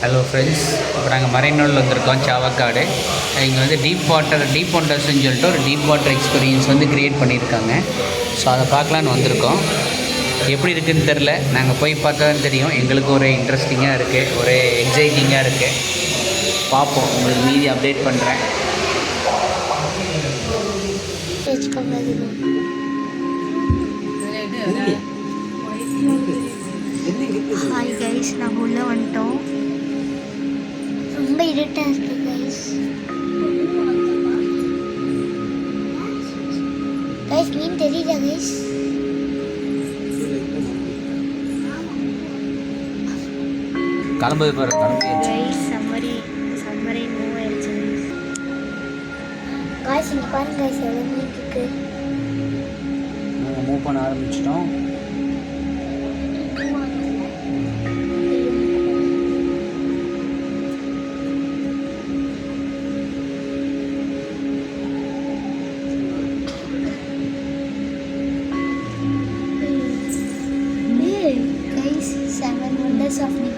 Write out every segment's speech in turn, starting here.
Hello friends, இப்போ நாங்கள் மரைனூரில் வந்திருக்கோம். சாவக்காடு. இங்கே வந்து டீப் வாட்டர்ஸ்ன்னு சொல்லிட்டு ஒரு டீப் வாட்டர் எக்ஸ்பீரியன்ஸ் வந்து க்ரியேட் பண்ணியிருக்காங்க. ஸோ அதை பார்க்கலான்னு வந்திருக்கோம். எப்படி இருக்குதுன்னு தெரில, நாங்கள் போய் பார்த்தா தான் தெரியும். எங்களுக்கு ஒரு இன்ட்ரெஸ்டிங்காக இருக்குது, ஒரு எக்ஸைட்டிங்காக இருக்குது. பார்ப்போம், உங்களுக்கு மீதி அப்டேட் பண்ணுறேன். ஹாய் கைஸ், நாங்கள் உள்ளே வந்துட்டோம். ரொம்ப இருட்டாக இருக்குது கைஸ். மீன் தெரியுதா கைஸ்? கிளம்புது பாரு, கைஸ். சம்மரி மூவ் ஆயிடுச்சு கைஸ். இங்கே பாருங்க கைஸ், எவ்வளோ மீன் இருக்கு. நாங்கள் மூவ் பண்ண ஆரம்பிச்சிட்டோம். Of the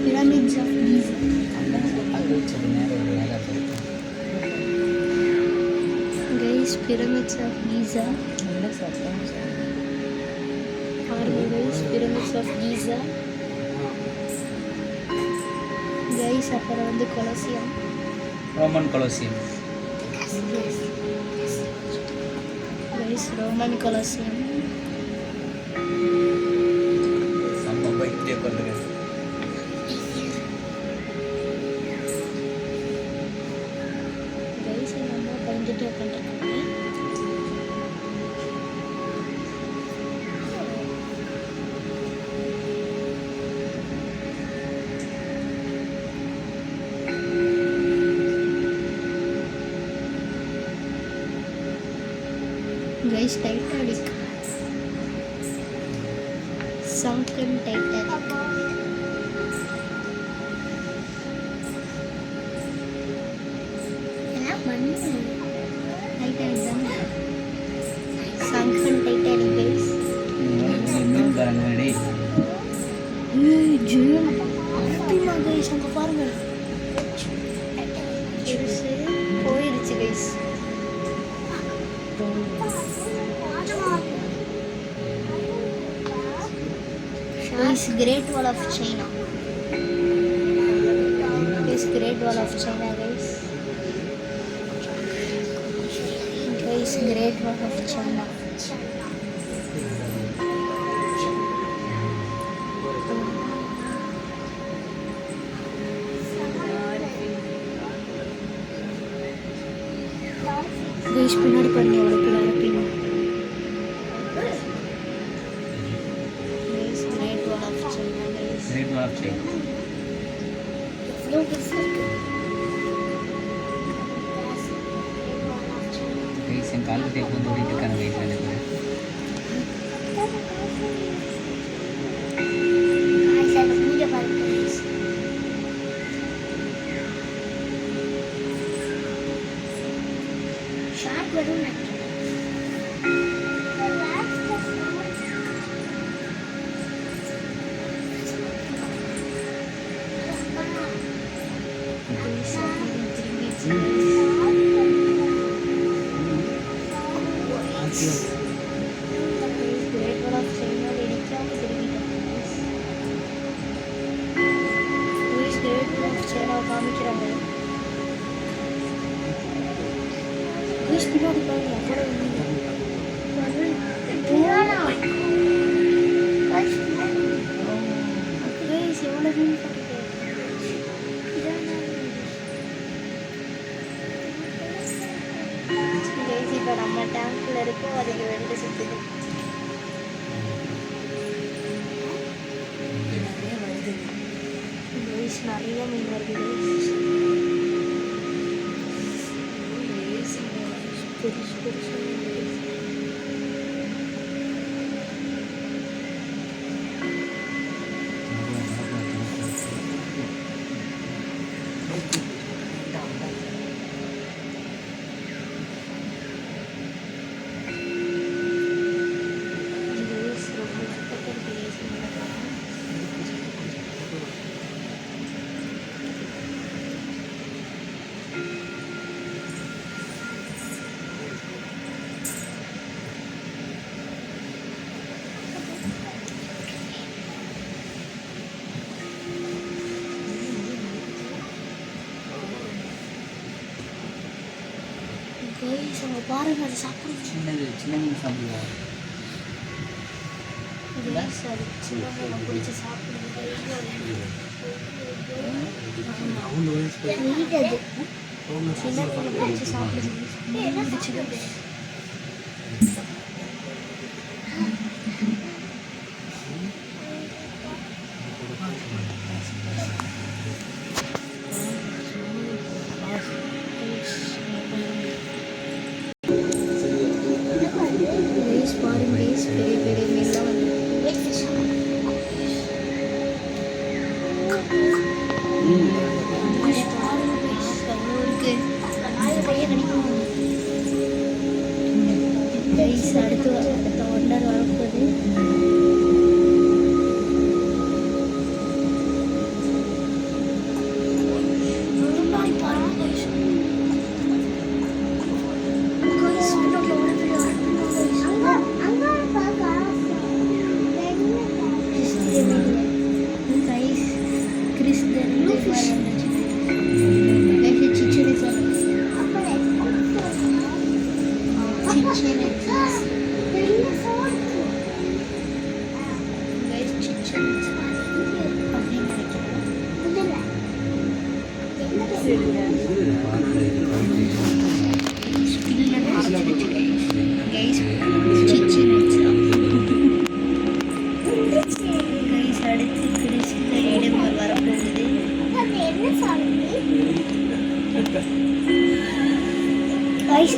pyramids of Giza. Guys, pyramids of Giza. Guys, pyramids of Giza. Guys, அப்புறம் வந்து Colosseum, Roman Colosseum. Guys, Roman Colosseum. Guys, Titanic. Sunken Titanic. Titanic தானே? Sunken Titanic guys. ஜெயம் அப்படிமா கைஸ், அங்கே பாருங்க. போயிடுச்சு guys. Guys, Great Wall of China. Guys, Great Wall of China guys. Guys, Great Wall of China. Guys, பின்னாடி பாருங்க எவ்வளோ பேர் இருப்பீங்க. Guys, Great Wall of China guys. Great Wall of China. எவ்வளோ பெருசா இருக்கு. கைஸ், என் கால் தேக்கு வந்து ஓடிட்டு இருக்காங்க வீட்டில் எனக்கு. ஷார்ட் வரும் நினைக்கிறேன். Great Wall of China இடிக்காம திரும்பிட்டோம். Great Wall of China காமிக்கிறாங்க. பின்னாடி பாருங்க அவ்வளோ எவ்வளோ மீன் பாருங்க. இப்போ நம்ம டேங்க்ல இருக்கோம், அதுக்கு வெளில சுற்றுது. நிறைய மீன் வருது. பெருசு பெருசு பாருங்க அது சாப்பிடுங்க. சின்ன மீன் சாப்பிடுவா. சார் சின்ன மீனை பிடிச்சி சாப்பிடுங்க. சின்ன மீனை பிடிச்சி சாப்பிடுங்க. பாருங்க பெரிய பெரிய மீன்லாம் வந்து அடுத்து ஒன்றரை வரப்போகுது.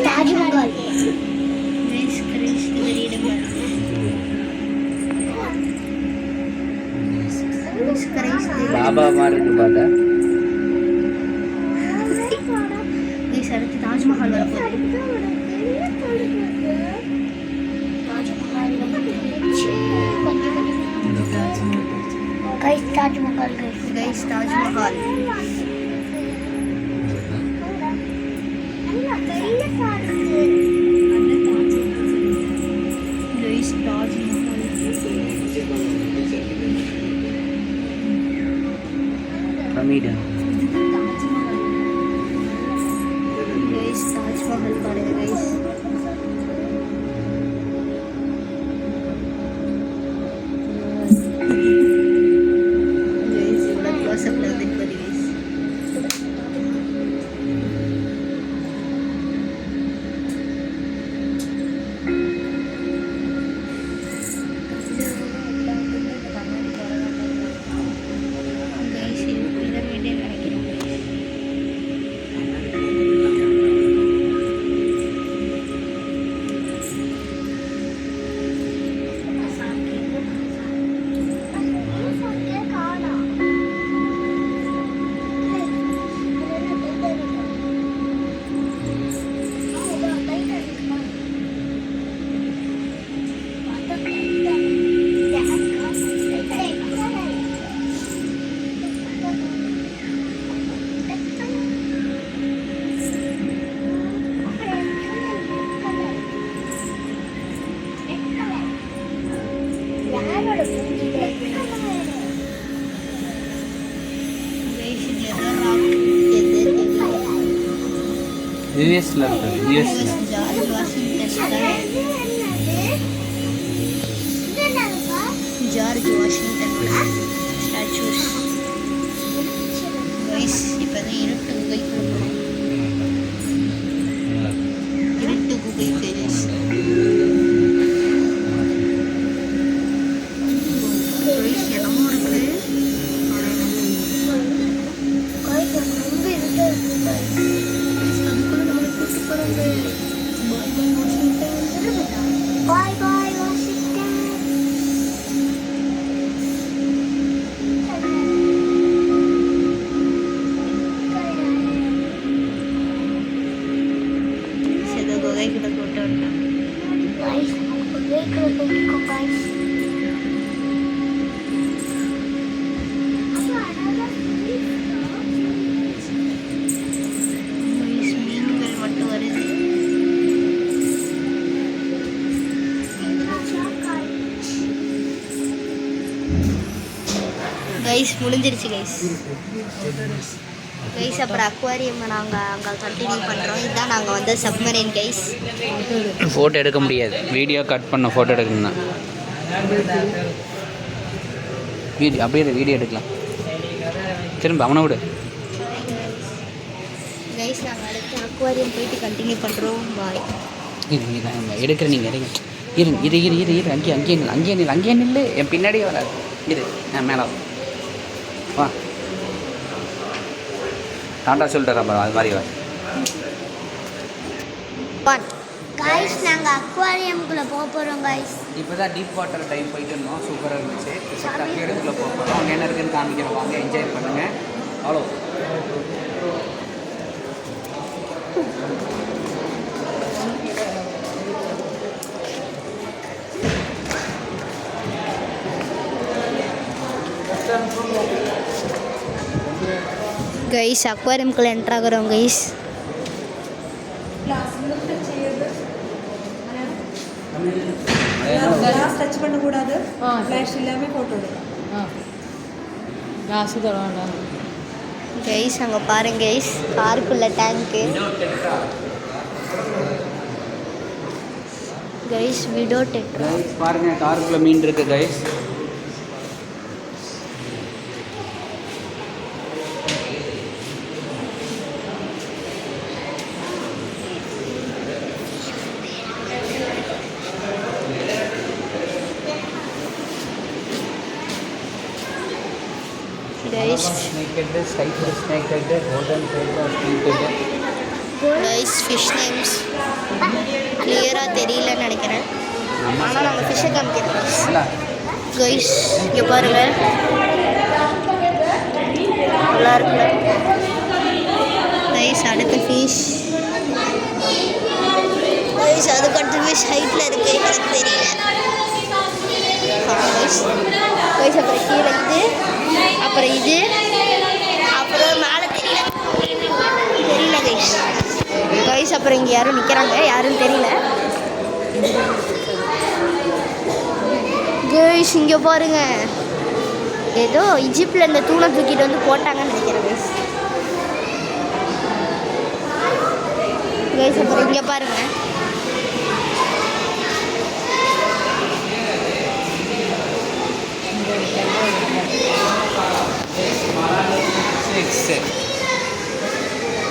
தாஜ்மஹால் பாபா மாதிரி இருக்கு பார்த்தா. அடுத்து தாஜ்மஹால் வரப்போகுது. தாஜ்மஹால் தாஜ்மஹால் பிரமிடா. தாஜ்மஹால் பாருங்க கைஸ். யூஎஸ்ல இருக்கு. யூஎஸ்ல ஜார்ஜ் வாஷிங்டன் ஸ்டாச்சூஸ். இப்போ தான் இருட்டு குகைக்குள்ள போகிறோம். இருட்டு குகை கைஸ். இடமும் இருக்கு. Bye bye Washington. Saya dah guys kita foto dah. Guys, kita foto guys. Guys முடிஞ்சிருச்சு கைஸ். கைஸ் அப்புறம் அக்வாரியம் நாங்கள் அங்கே கண்டினியூ பண்ணுறோம். இதுதான் நாங்கள் வந்து சப்மரைன் கைஸ். ஃபோட்டோ எடுக்க முடியாது, வீடியோ கட் பண்ண ஃபோட்டோ எடுக்கணும்னா அப்படியே வீடியோ எடுக்கலாம். திரும்ப அவனை விடு. கைஸ் நாங்கள் அடுத்து அக்வாரியம் போயிட்டு கண்டினியூ பண்ணுறோம். பாய். எடுக்கிற நீங்கள் இரு அங்கேயே நில்லு. என் பின்னாடியே வராது. மேலே வா. டாண்டா சொல்லிட்டு அது மாதிரி வா. கைஸ் நாங்கள் அக்வாரியம்குள்ளே போக போகிறோம் கைஸ். இப்போ தான் டீப் வாட்டர் டைம் போயிட்டு இருந்தோம். சூப்பராக இருந்துச்சு. அப்படியே இடத்துல போக போகிறோம். அங்கே என்ன இருக்குன்னு காமிக்கிறோம். வாங்க என்ஜாய் பண்ணுங்கள். அவ்வளோ கைஸ் அக்வாரியம்குள்ளே என்ட்ரு ஆகிறோம் கைஸ். கிளாஸ் டச் பண்ணக்கூடாது. ஃப்ளாஷ் இல்லாமல் ஃபோட்டோ எடுக்கலாம். கிளாஸ் தொட வேண்டாம் கைஸ். அங்கே பாருங்க கைஸ், காருக்குள்ள டேங்க்கு கைஸ். விடோ டெட்ரா பாருங்க, காருக்குள்ள மீன் இருக்கு guys. Guys guys fish names கிளியராக தெரியலன்னு நினைக்கிறேன். ஆனால் நாங்கள் ஃபிஷ்ஷை காமிக்கிறோம் கைஸ். இங்கே பாருங்க, நல்லா இருக்குல்ல கைஸ். அடுத்த ஃபிஷ் கைஸ். அதுக்கு அடுத்த ஃபிஷ் ஹைட்டில் இருக்குது, எனக்கு தெரியல கைஸ். அப்புறம் கீழே இது, அப்புறம் இது, அப்புறம் மேலே தெரியல கைஸ். கைஸ் அப்புறம் இங்கே யாரும் நிற்கிறாங்க, யாரும் தெரியல கைஸ். இங்கே பாருங்க, ஏதோ இஜிப்டில் இந்த தூணை தூக்கிட்டு வந்து போட்டாங்கன்னு நினைக்கிறேன் கைஸ். கைஸ் அப்புறம் இங்கே பாருங்க,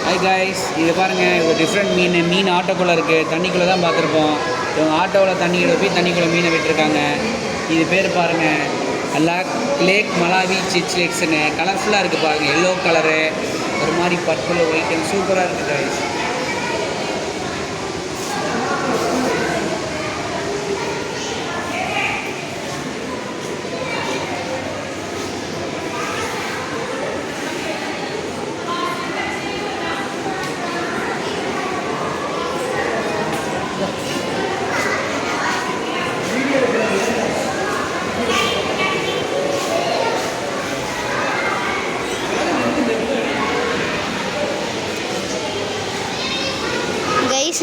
ஹாய் காய்ஸ், இது பாருங்கள், ஒரு டிஃப்ரெண்ட் மீன் ஆட்டோக்குள்ளே இருக்குது. தண்ணிக்குள்ளே தான் பார்த்துருப்போம். இவங்க ஆட்டோவில் தண்ணியில் போய் தண்ணிக்குள்ளே மீனை விட்டுருக்காங்க. இது பேர் பாருங்கள், லேக் மலாவி சிச்லேக்ஸ்னு. கலர்ஃபுல்லாக இருக்குது பாருங்கள், எல்லோ கலரு, ஒரு மாதிரி பர்பிள் ஒயிட், சூப்பராக இருக்குது காய்ஸ்.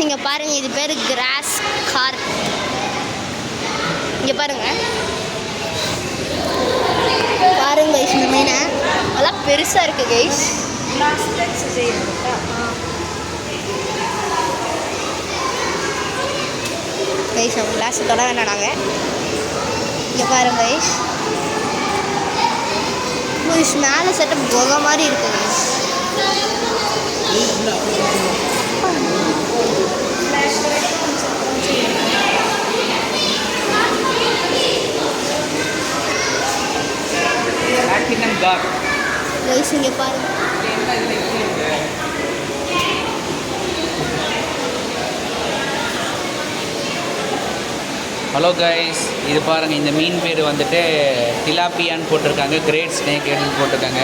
இங்கே பாருங்கள், இது பேர் கிராஸ் கார்ப். இங்கே பாருங்கள் கைஸ், இந்த மீனை நல்லா பெருசாக இருக்குது கைஸ். கைஸ் அவங்க கிளாஸ் தொட வேண்டாம் நாங்கள். இங்கே பாருங்க கைஸ், மேலே செட்டப் குகை மாதிரி இருக்குது கைஸ். கைஸ் இங்கே பாருங்க, ஹலோ கைஸ், இது பாருங்கள், இந்த மீன் பேர் வந்துட்டு டிலாப்பியான்னு போட்டிருக்காங்க, கிரேட் ஸ்னேக் ஹெட்னு போட்டிருக்காங்க.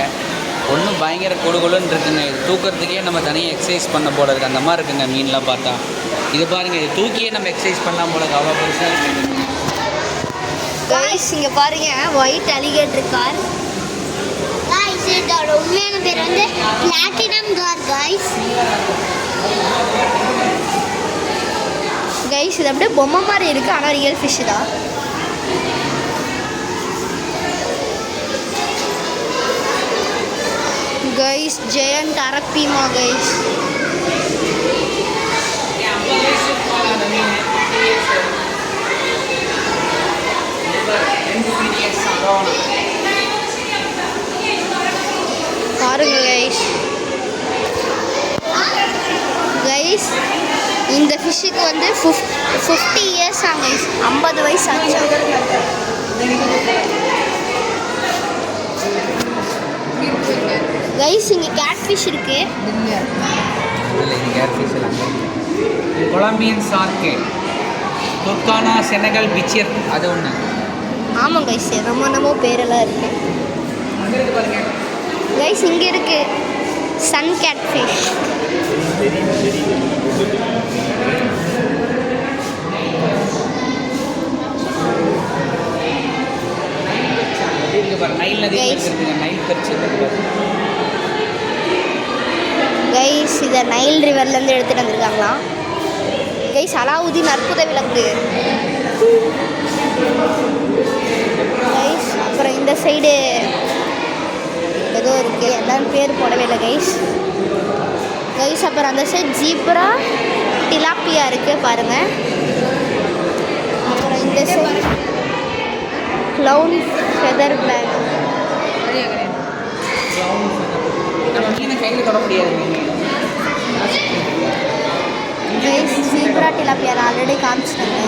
ஒன்றும் பயங்கர கொடுகுலுன்னு இருக்குங்க. இது தூக்கிறதுக்கே நம்ம தனியாக எக்ஸசைஸ் பண்ண போல இருக்குது, அந்த மாதிரி இருக்குங்க மீன்லாம் பார்த்தா. இது பாருங்கள், இது தூக்கியே நம்ம எக்ஸசைஸ் பண்ணலாம் போல இருக்குது, அவ்வளோ பெருசாக இருக்குது கைஸ். இங்கே பாருங்கள், ஒயிட் அலிகேட்டர் கார். இதோட உண்மையான பேர் வந்து பிளாட்டினம் கார் கைஸ். கைஸ் இது அப்படியே பொம்மை மாதிரி இருக்குது, ஆனால் ரியல் ஃபிஷ் தான். Guys giant arapaima guys. பாருங்க கைஸ். கைஸ் இந்த ஃபிஷ்ஷுக்கு வந்து 50 இயர்ஸ் ஆகும் கைஸ். 50 வயசு ஆச்சு. கைஸ் இங்கே கேட் ஃபிஷ் இருக்கு. கொலம்பியன் சார்க்கு, துர்கானா, செனகல், பிச்சர், அது ஒன்று. ஆமாம் கைஸ் ரொம்ப பேரெல்லாம் இருக்கு கைஸ். இங்கே இருக்கு சன் கேட் ஃபிஷ். கைஸ் இதை நைல் ரிவர்லேருந்து எடுத்துகிட்டு வந்திருக்காங்களாம் கைஸ். அலாவுதீன் அற்புத விளக்கு கைஸ். அப்புறம் இந்த சைடு ஏதோ இருக்குது, எல்லாம் பேர் போடவே இல்லை கைஸ். கைஸ் அப்புறம் அந்த சைடு ஜீப்ரா டிலாப்பியா இருக்குது பாருங்கள். அப்புறம் இந்த சைடு க்ளவுன் ஃபெதர் பிளாக். கையில் தொட முடியாது. கைஸ் ஜீப்ரா டிலாப்பியா ஆல்ரெடி காமிச்சிட்டாங்க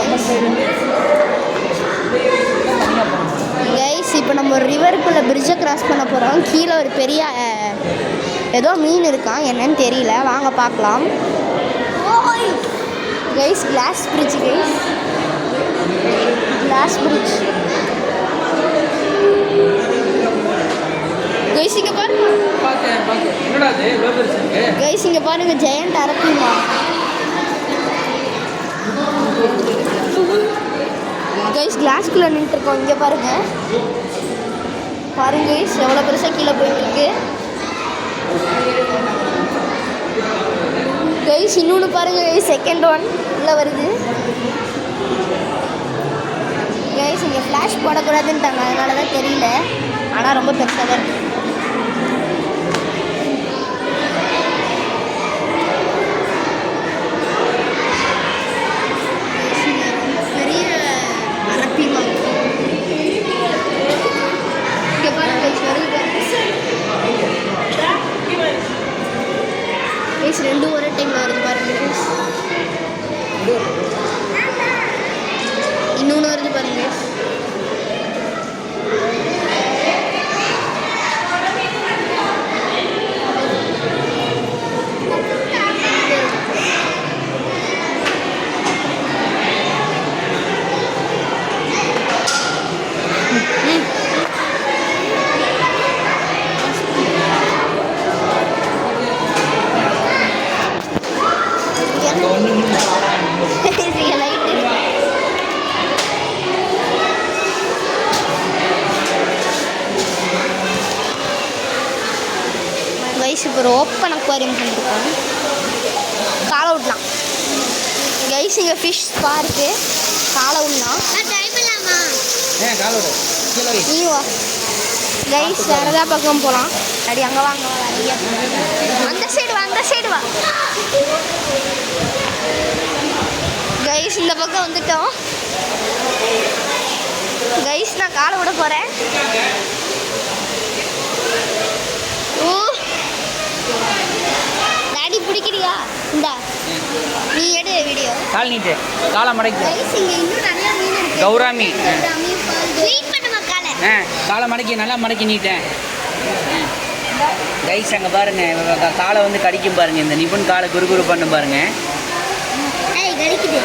கைஸ். இப்போ நம்ம ஒரு ரிவருக்குள்ளே பிரிட்ஜை கிராஸ் பண்ண போகிறோம். கீழே ஒரு பெரிய ஏதோ மீன் இருக்கான், என்னன்னு தெரியல, வாங்க பார்க்கலாம் guys. Glass bridge guys, glass bridge guys. இங்கே பாருங்க கைஸ், இங்கே பாருங்க ஜெயண்ட் அரப்பீமா கைஸ். கிளாஸ்குள்ளே நின்றுருக்கோம். இங்கே பாருங்க பாருங்க கைஸ், எவ்வளோ பெருசாக கீழே போயிட்டுருக்கு கைஸ். இன்னொன்று பாருங்க கைஸ், செகண்ட் ஒன் உள்ளே வருது கைஸ். இங்கே ஃப்ளாஷ் போடக்கூடாதுன்ட்டாங்க, அதனால தான் தெரியல, ஆனால் ரொம்ப பெருசாக தான் இருக்குது. பெரிய அரப்பீமா இங்கே பாருங்க கைஸ், வருது கைஸ். ரெண்டும் ஒரே டைமில் வருது பாருங்க கைஸ். இன்னொன்று வருது பாருங்க கைஸ். கைஸ் இப்போ ஒரு ஓப்பன் அக்வாரியம் பண்ணிருக்கோம், காலை விடலாம் கைஸ். இங்கே ஃபிஷ் பார்க்கு, காலை விடலாம். நீ வா கைஸ், வேறு ஏதாவது பக்கம் போகலாம். அடி அங்கே வாங்க, அந்த சைடு வா, அந்த சைடு வா கைஸ். இந்த பக்கம் வந்துட்டோம் கைஸ். நான் காலை விட போகிறேன். ஓ டாடி பிடிக்கிறியா? இந்தா நீ எடு வீடியோ. கால் நீட்டு, காலை மடக்கி. கைஸ் இங்கே இன்னும் நிறைய மீன் இருக்கு. கௌராமி க்ளீன் பண்ணுமா காலை? காலை மடக்கி, நல்லா மடக்கி நீட்டேன் கைஸ். அங்கே பாருங்க, காலை வந்து கடிக்கும் பாருங்க. இந்த நிபுண் காலை குறுகுறு பண்ண பாருங்க. ஏய் கடிக்குது.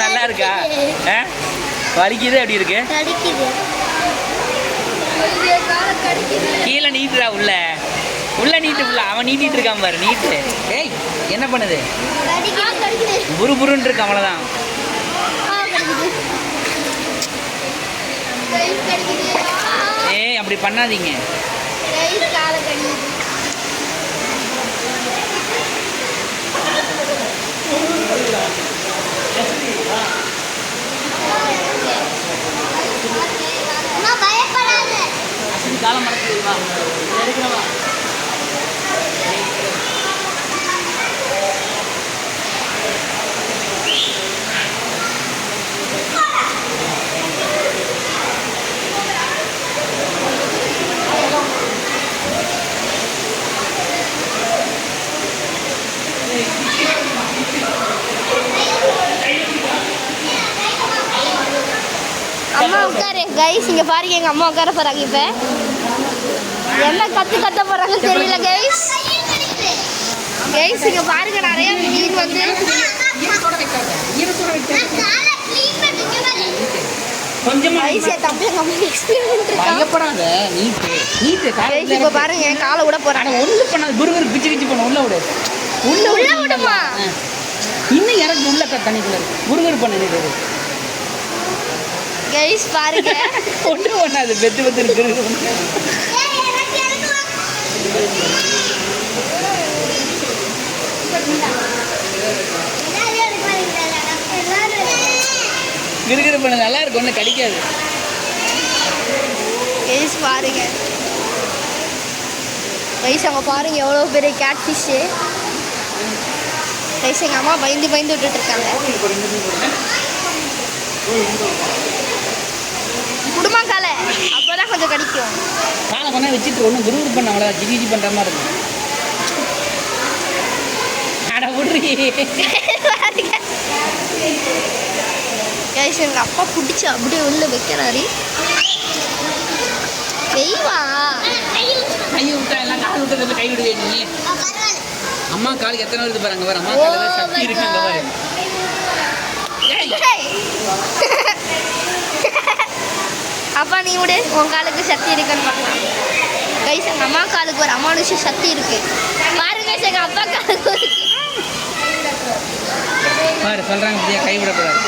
நல்லா இருக்கா? வலிக்குது, அப்படி இருக்கு, கடிக்குது. கீழே நீட்டுறா, உள்ள உள்ள நீட்டு, உள்ள அவன் நீட்டிட்டு இருக்கான் பாரு, நீட்டு. ஏய் என்ன பண்ணுது? புருபுருன்னு இருக்கு, அவ்வளோதான். ஏய் அப்படி பண்ணாதீங்க. காலம் மடக்கு வா எடுக்கிறவா அம்மா உட்காரு கைஸ். இங்கே பாருங்க எங்கள் அம்மா உட்கார போகிறாங்க. இப்போ என்ன கத்த போகிறாங்க தெரியல கைஸ். கைஸ் இங்கே பாருங்க நிறைய மீன் வந்து கைஸ் என் தம்பி எங்கள் அம்மா எக்ஸ்பீரியன்ஸ் பயப்படாத நீட்டு கைஸ் இப்போ பாருங்க காலை விட போகிறாங்க. ஒன்று பண்ணாது குருகர் பிச்சு பிச்சு பண்ண உள்ள விடு உள்ள விடுமா இன்னும் இறக்கு உள்ள தண்ணிக்குள்ள குருகர் பண்ண கைஸ் பாருங்க ஒன்று பண்ணாது பெத்து பெத்து இருக்கு கிருகிரு பண்ண நல்லா இருக்கும் ஒன்றும் கடிக்காது. கைஸ் பாருங்க கைஸ் அங்கே பாருங்க எவ்வளோ பெரிய கேட் ஃபிஷ்ஷு. கைஸ் எங்கள் அம்மா பயந்து விட்டுட்டு இருக்காங்க. குடும்பம் காலை அப்போதான் கொஞ்சம் கடிக்கும். காலை கொண்டா வச்சுட்டு ஒன்றும் குருகுரு பண்ண அவ்வளோ ஜிஜி பண்ணுற மாதிரி இருக்கும். அட விட்றி கைஸ் எங்கள் அப்பா பிடிச்சி அப்படியே உள்ள வைக்கிறாரு. வெய்வா கை விட்டா எல்லாம் கால் விட்டதில் கை விடுவே நீ. அம்மா காலுக்கு எத்தனை வருது பாருங்க பாரு. அம்மா காலில் சக்தி இருக்கு அங்கே பாரு. அப்பா நீ விடு உன் காலுக்கு சக்தி இருக்குன்னு பார்க்கலாம். கைஸ் எங்கள் அம்மா காலுக்கு ஒரு அமானுஷ சக்தி இருக்கு பாருங்க. எங்கள் அப்பா காலுக்கு இருக்கு பாரு சொல்கிறாங்க பத்தியா கை விடக்கூடாது.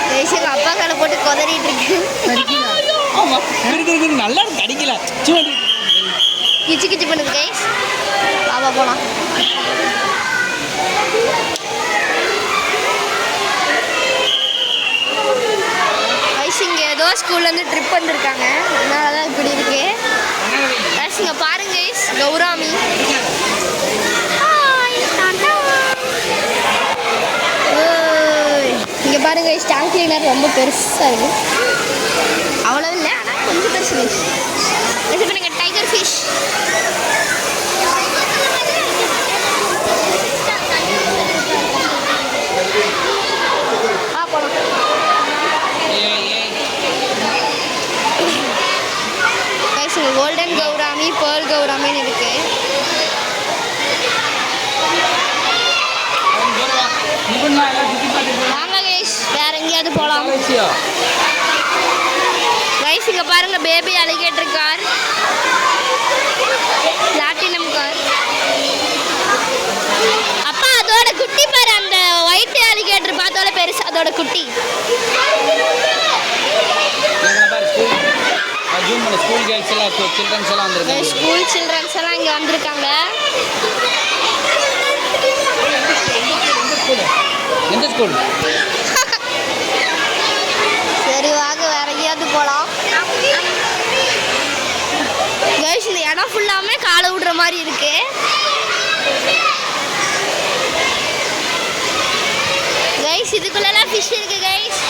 கைஸ் எங்கள் அப்பா காலை போட்டு கொதறிட்டு இருக்கு. ஆமாம் இருக்கு நல்லா இருக்கு அடிக்கல கிச்சு கிச்சு பண்ணுது கைஸ். பாபா போகலாம். கைஸ் இங்கே ஏதோ ஸ்கூல்லேருந்து ட்ரிப் வந்திருக்காங்க அதனால தான் இப்படி இருக்கு. கைஸ் இங்கே பாருங்க கைஸ் கௌராமி. இங்கே பாருங்க கைஸ் டேங்க் கிளீனர் ரொம்ப பெருசாக இருக்கு. அவ்வளோ இல்லை ஆனால் கொஞ்சம் பெருசு கைஸ். இப்போ நீங்கள் tiger fish golden gourami pearl கௌராமின்னு இருக்கு. வாங்க கைஸ் வேற எங்கேயாவது போகலாம். கைஸ் இங்கே பாருங்க baby alligator gar platinum gar. அப்பா அதோட குட்டி பாரு. அந்த ஒயிட் அலிகேட்டர் பார்த்தால பெருசு அதோட குட்டி. ஸ்கூல் கேர்ள்ஸ் எல்லாம் சில்ட்ரன்ஸ் எல்லாம் வந்திருக்காங்க. ஸ்கூல் சில்ட்ரன்ஸ் எல்லாம் இங்கே வந்திருக்காங்க. எந்த ஸ்கூல்? சரி வாங்க வேற எங்கேயாவது போகலாம். கைஸ் இந்த இடம் ஃபுல்லாமே காலை விடுற மாதிரி இருக்கு. கைஸ் இதுக்குள்ளெல்லாம் ஃபிஷ் இருக்கு கைஸ்.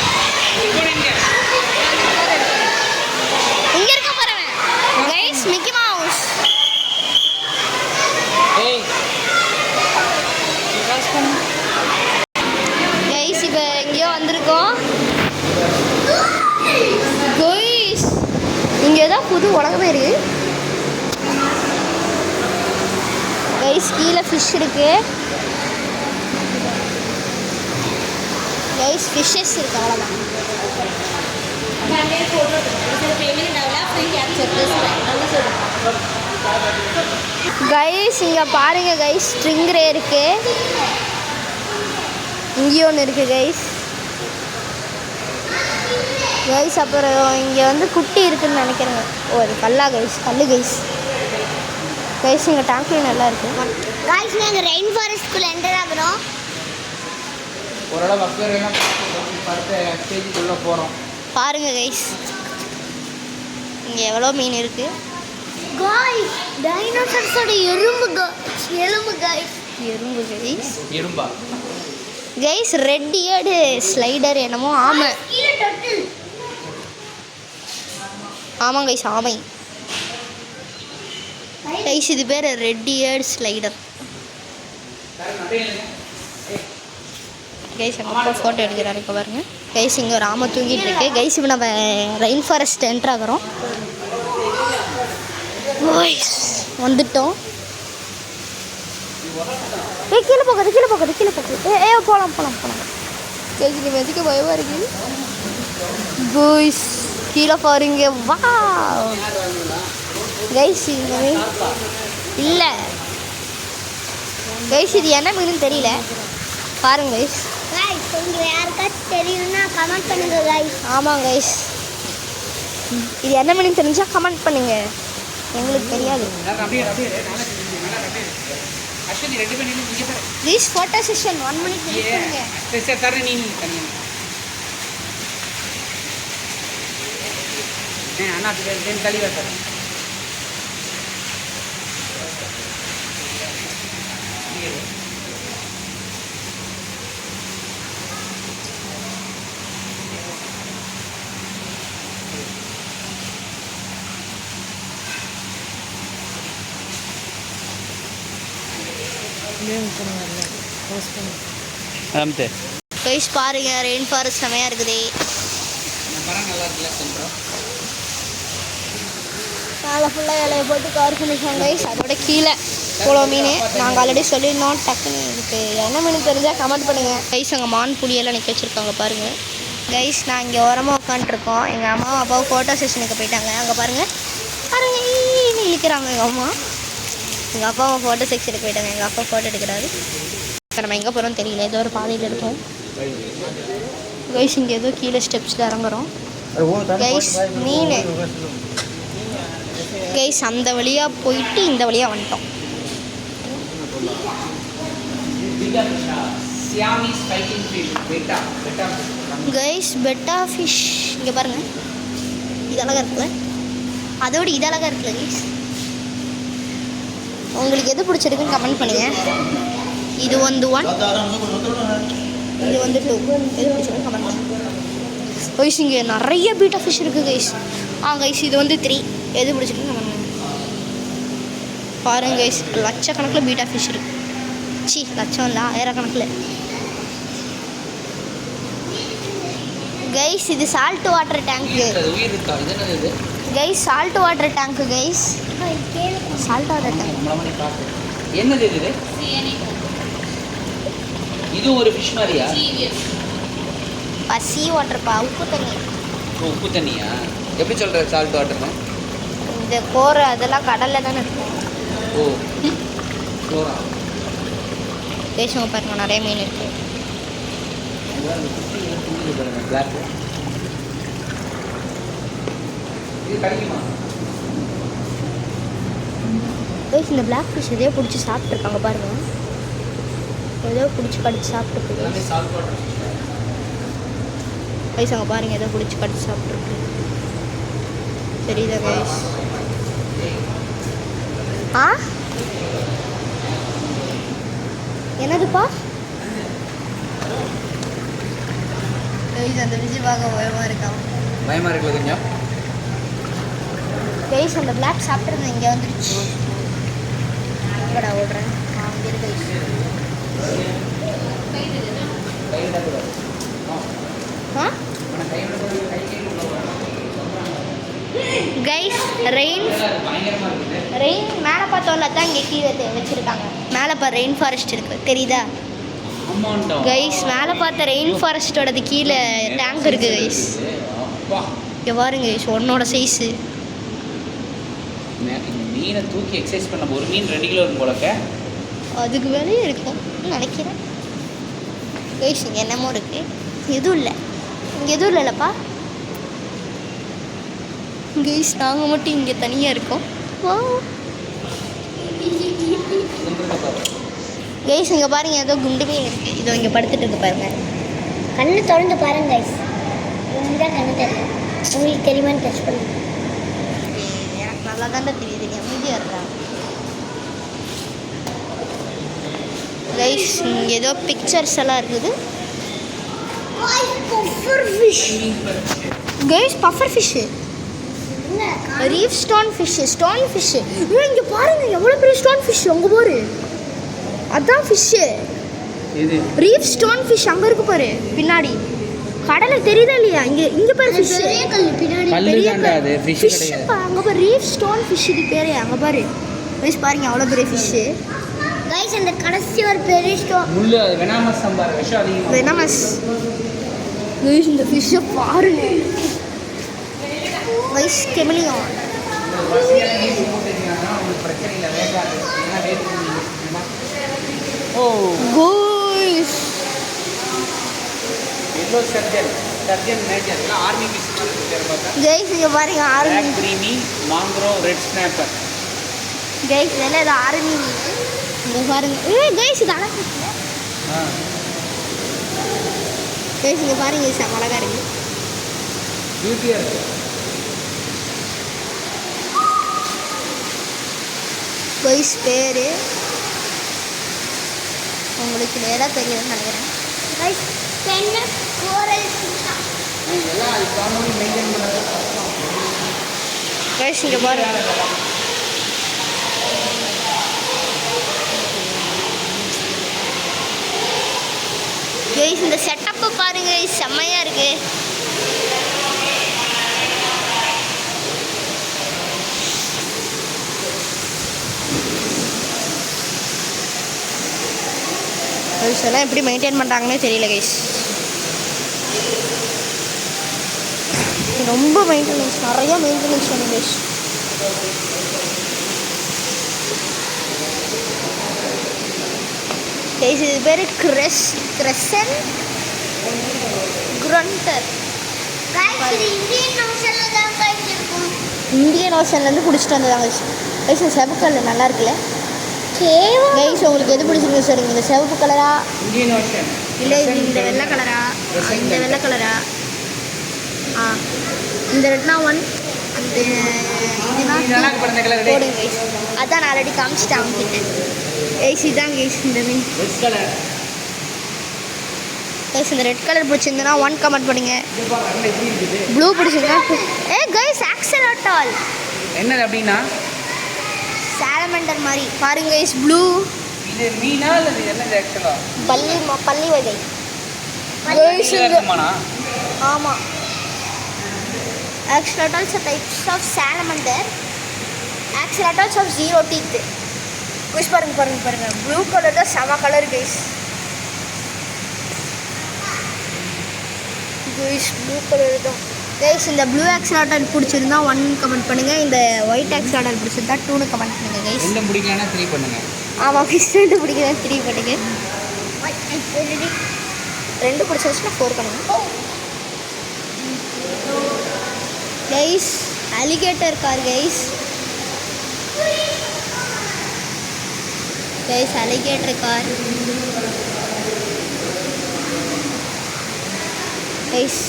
இங்க இருக்க போறவன் கைஸ் மிக்கி மவுஸ். கைஸ் இப்போ எங்கேயோ வந்திருக்கோம். கைஸ் இங்கே ஏதோ புது உலகமே இருக்கு. கைஸ் கீழே ஃபிஷ் இருக்கு. கைஸ் ஃபிஷ்ஷஸ் இருக்கு அவ்வளோதான். கைஸ் இங்கே பாருங்க கைஸ் ஸ்ட்ரிங்ரே இருக்கு. இங்கேயும் ஒன்று இருக்குது கைஸ். கைஸ் அப்புறம் இங்கே வந்து குட்டி இருக்குதுன்னு நினைக்கிறேங்க. ஓ அது கல்லா கைஸ் கல்லு கைஸ். கைஸ் இங்கே டேங்க்லேயும் நல்லா இருக்குது. கைஸ் நாங்கள் ரெயின் ஃபாரஸ்ட்குள்ளே என்டர் ஆகிறோம். ஓரளவு அக்வேரியெல்லாம் அடுத்த ஸ்டேஜுக்குள்ளே போகிறோம். பாருங்க கைஸ், இங்கே எவ்வளோ மீன் இருக்கு. காய்ஸ் டைனோசர்ஸோட எலும்பு கைஸ். இரும்பா கைஸ் ரெட் இயர்டு ஸ்லைடர் என்னமோ ஆமை. ஆமாம் கைஸ், ஆமை கைஸ். இது பேர் ரெட் இயர்டு ஸ்லைடர் கைஸ். எங்கள் அப்பா ஃபோட்டோ எடுக்கிறாரு இப்போ பாருங்க கைஸ். இங்கே ஒரு ஆமை தூங்கிட்டு இருக்கு கைஸ். இப்போ நம்ம ரெயின் ஃபாரஸ்ட் என்ட்ரு ஆகிறோம். வந்துட்டோம். கீழே போகாது. போகலாம் கைஸ். நீ மெதிக்க பயமாக இருக்குது கைஸ். கீழே பாருங்க. வா கைஸ், இல்லை கைஸ், இது என்ன மீனுன்னு தெரியல. பாருங்க கைஸ். யாருக்காச்சும் தெரியும்னா கமெண்ட் பண்ணுங்க கைஸ். ஆமாம் கைஸ், இது என்ன மீனுன்னு தெரிஞ்சா கமெண்ட் பண்ணுங்க. எங்களுக்கு தெரியாது. ப்ளீஸ் ஃபோட்டோ செஷன் 1 minute பண்ணுங்க. அண்ணா தெளிவாக சார். అంతే கைஸ் பாருங்க, ரெயின் ஃபாரஸ்ட் செமையாக இருக்குது. மேலே ஃபுல்லாக இலையை போட்டு கார் பண்ணிச்சாங்க கைஸ். அதோட கீழே இவ்வளோ மீன். நாங்கள் ஆல்ரெடி சொல்லியிருந்தோம். டக்குன்னு இதுக்கு என்ன மீன் தெரிஞ்சால் கமெண்ட் பண்ணுங்கள் கைஸ். அங்கே மான் புளியெல்லாம் நிற்க வச்சுருக்காங்க பாருங்கள் கைஸ். நான் இங்கே ஓரமாக உட்காந்துருக்கோம். எங்கள் அம்மாவும் அப்பாவும் ஃபோட்டோ செஷனுக்கு போயிட்டாங்க. அங்கே பாருங்கள் இழுக்கிறாங்க எங்கள் அம்மா. எங்கள் அப்பாவும் ஃபோட்டோ செக்ஷனுக்கு போயிட்டாங்க. எங்கள் அப்பா ஃபோட்டோ எடுக்கிறாரு. இப்போ நம்ம எங்கே போகிறோம் தெரியல. ஏதோ ஒரு பாதையில் இருக்கோம் கைஸ். இங்கே ஏதோ கீழே ஸ்டெப்ஸில் இறங்குறோம் கைஸ். மீன் கைஸ், அந்த வழியாக போயிட்டு இந்த வழியாக வந்துட்டோம். கைஸ் பெட்டா ஃபிஷ் இங்கே பாருங்கள். இது அழகாக இருக்குல்ல, அதோடு இது அழகாக இருக்குல்ல கைஸ். உங்களுக்கு எது பிடிச்சிருக்குன்னு கமெண்ட் பண்ணுங்கள். இது வந்து 1, இது வந்து 2. எது பிடிச்சிருக்குன்னு கமெண்ட் பண்ணுங்கள் கைஸ். இங்கே நிறைய பீட்டா ஃபிஷ் இருக்குது கைஸ். கைஸ் இது வந்து 3. எது பிடிச்சிருக்குன்னு கமெண்ட் பண்ணுங்கள். பாருங்கள் கைஸ், லட்சக்கணக்கில் பீட்டா ஃபிஷ் இருக்குது. லட்சம் இல்லை, 1000 கணக்கில் கைஸ். இது சால்ட் வாட்டர் டேங்க்கு கைஸ். சால்ட் வாட்டர் டேங்க்கு கைஸ். Salt water tank. என்னது இது? இது ஒரு ஃபிஷ் மாதிரியா? சீ வாட்டர்ப்பா, உப்பு தண்ணி. உப்பு தண்ணியா? எப்படி சொல்கிற சால்ட் வாட்டர்னா? இந்த கோரை அதெல்லாம் கடலில் தானே இருக்கும். ஓ கோரா கைஸ். பாருங்க நிறைய மீன் இருக்குது. கைஸ் இந்த பிளாக் ஃபிஷ் எதையோ பிடிச்சி சாப்பிட்ருக்காங்க பாருங்க. ஏதோ பிடிச்சி கடிச்சு சாப்பிட்ருக்கு கைஸ். அங்கே பாருங்கள், ஏதோ பிடிச்சி கடிச்சு சாப்பிட்ருக்கு. தெரியுதா கைஸ்? என்னதுப்பா கைஸ்? அந்த ஃபிஷ் பார்க்க பயமாக இருக்கான். பயமாக இருக்குல்ல கொஞ்சம் கைஸ். அந்த பிளாக் சாப்பிட்றது இங்கே வந்துருச்சு. எப்படா ஓடுறேன்? அங்கே இருக்கு கைஸ். ரெயின் மேலே பார்த்தோம்ல தான் இங்கே கீழே வச்சுருக்காங்க. மேலே பார்த்து ரெயின் ஃபாரஸ்ட் இருக்குது, தெரியுதா கைஸ்? மேலே பார்த்த ரெயின் ஃபாரஸ்ட்டோடது கீழே டேங்க் இருக்குது கைஸ். இங்கே பாருங்க கைஸ், ஒன்னோட சைஸு. மீனை தூக்கி எக்ஸசைஸ் பண்ண ஒரு மீன் 2 கிலோ இருக்கும் போலக்க. அதுக்கு வேலையே இருக்கும் நினைக்கிறேன் கைஸ். இங்கே என்னமோ இருக்குது, எதுவும் இல்லை. இங்கே எதுவும் இல்லைல்லப்பா கைஸ். நாங்கள் மட்டும் இங்கே தனியாக இருக்கோம். கைஸ் இங்கே பாருங்கள், ஏதோ குண்டு மீன் இருக்குது. இதோ இங்கே படுத்துட்டு இருக்கு பாருங்கள். கண்ணு திறந்து பாருங்க கைஸ். உங்களுக்கு தான் கண்ணு தெரியல. உங்களுக்கு தெரியுமான்னு டெஸ்ட் பண்ணி. எனக்கு நல்லா தான் தெரியுது. நீ அமைதியாக இருக்கா கைஸ்? இங்கே ஏதோ பிக்சர்ஸ் எல்லாம் இருக்குது. Guys buffer fish, reef stone fish, stone fish. இங்கே பாருங்க எவ்வளோ பெரிய ஸ்டோன் ஃபிஷ். அங்கே பாரு, அதான் ஃபிஷ்ஷு. இது ரீஃப் ஸ்டோன் ஃபிஷ் அங்கே இருக்கு பாரு பின்னாடி. கடலில் தெரியுதா இல்லையா? இங்கே பாரு ஃபிஷ். பெரிய ஃபிஷ் அங்கே பாரு. ரீஃப் ஸ்டோன் ஃபிஷ் இது பேர். அங்கே பாரு கைஸ், பாருங்க அவ்வளோ பெரிய ஃபிஷ்ஷு. கைஸ் அந்த கடைசி ஒரு பெரிய ஸ்டோன் முள்ளு, அது வெனாமஸ் சம்பார், விஷம் அதிகமாக. வெனாமஸ். கைஸ் இந்த ஃபிஷ்ஷை பாருங்க கைஸ். கெமிலியான். பிரச்சனை இல்லை, வேகாது. Oh guys yellow surgeon, surgeon major எல்லாம் ஆர்மி ஃபிஷ் பேர் பார்த்தா. கைஸ் இங்கே பாருங்க army. Black creamy, mangrove, red snapper. Guys இதெல்லாம் இது ஆர்மி. இங்கே பாருங்க. கைஸ் இது அழகா இருக்குல்ல? கைஸ் இங்கே பாருங்க, இது அழகா இருக்கு. பியூட்டியாக இருக்கு. கைஸ் பேர் உங்களுக்கு நேராக தெரியுதுன்னு நினைக்கிறேன். கைஸ் பெண்ணு கோரல் ஃபிஷ்ஷா. இதெல்லாம் அது காமனி மெயின்டைன் பண்ணுறது. கைஸ் இங்கே பாருங்க. கைஸ் இந்த செட்டப்பை பாருங்க, செம்மையாக இருக்கு. கைஸ் எல்லாம் எப்படி மெயின்டைன் பண்ணுறாங்கன்னே தெரியல கைஸ். ரொம்ப மெயின்டெனன்ஸ், நிறையா மெயின்டெனன்ஸ் வேணும் கைஸ். கைஸ் இது பேர் கிரெசன் குரண்டர். இந்தியன் ஓஷன்லேருந்து பிடிச்சிட்டு வந்ததாங்க கைஸ். கைஸ் செவக்கல் நல்லா இருக்குல்ல கைஸ்? உங்களுக்கு எது பிடிச்சிருக்கு சார்? இந்த சிவப்பு கலரா, இந்தியன் ஓஷன் இல்லை இது இந்த வெள்ளை கலரா, இந்த வெள்ளை கலரா, இந்த ரெட்னா ஒன், இந்த இதுனா போடுங்க கைஸ். அதான் நான் ஆல்ரெடி காமிச்சிட்டேன் அவங்ககிட்ட. கைஸ் இதான் கைஸ் இந்த மீன். Red colour. கைஸ் இந்த ரெட் கலர் பிடிச்சிருந்தனா 1 கமெண்ட் பண்ணுங்க. ப்ளூ பிடிச்சிருந்தா கைஸ் ஆக்சலோட்டால். என்னது அப்படின்னா? சாலமண்டர் மாதிரி பாருங்க கைஸ். ப்ளூ இது மீனா இல்லை என்னது ஆக்சுவலாக? பள்ளி வகை கைஸ். ஆமாம், axolotls types of salamander. Axolotls of 0 teeth. Guys பாருங்க பாருங்க பாருங்க. ப்ளூ கலர் தான் செம colour guys. Guys blue colour தான் கைஸ். இந்த ப்ளூ ஆக்சலோட்டால் பிடிச்சிருந்தா 1 கமெண்ட் பண்ணுங்கள். இந்த ஒயிட் ஆக்சலோட்டால் பிடிச்சிருந்தா 2 கமெண்ட் பண்ணுங்கள் கைஸ். ரெண்டும் பிடிக்கலன்னா 3 பண்ணுங்க. ஆமாம் ஃபிஷ் 2 பிடிக்கிறதா 3 பண்ணுங்க. 2 பிடிச்சிருச்சுன்னா 4 பண்ணுங்க guys. Alligator car guys. Guys alligator car guys.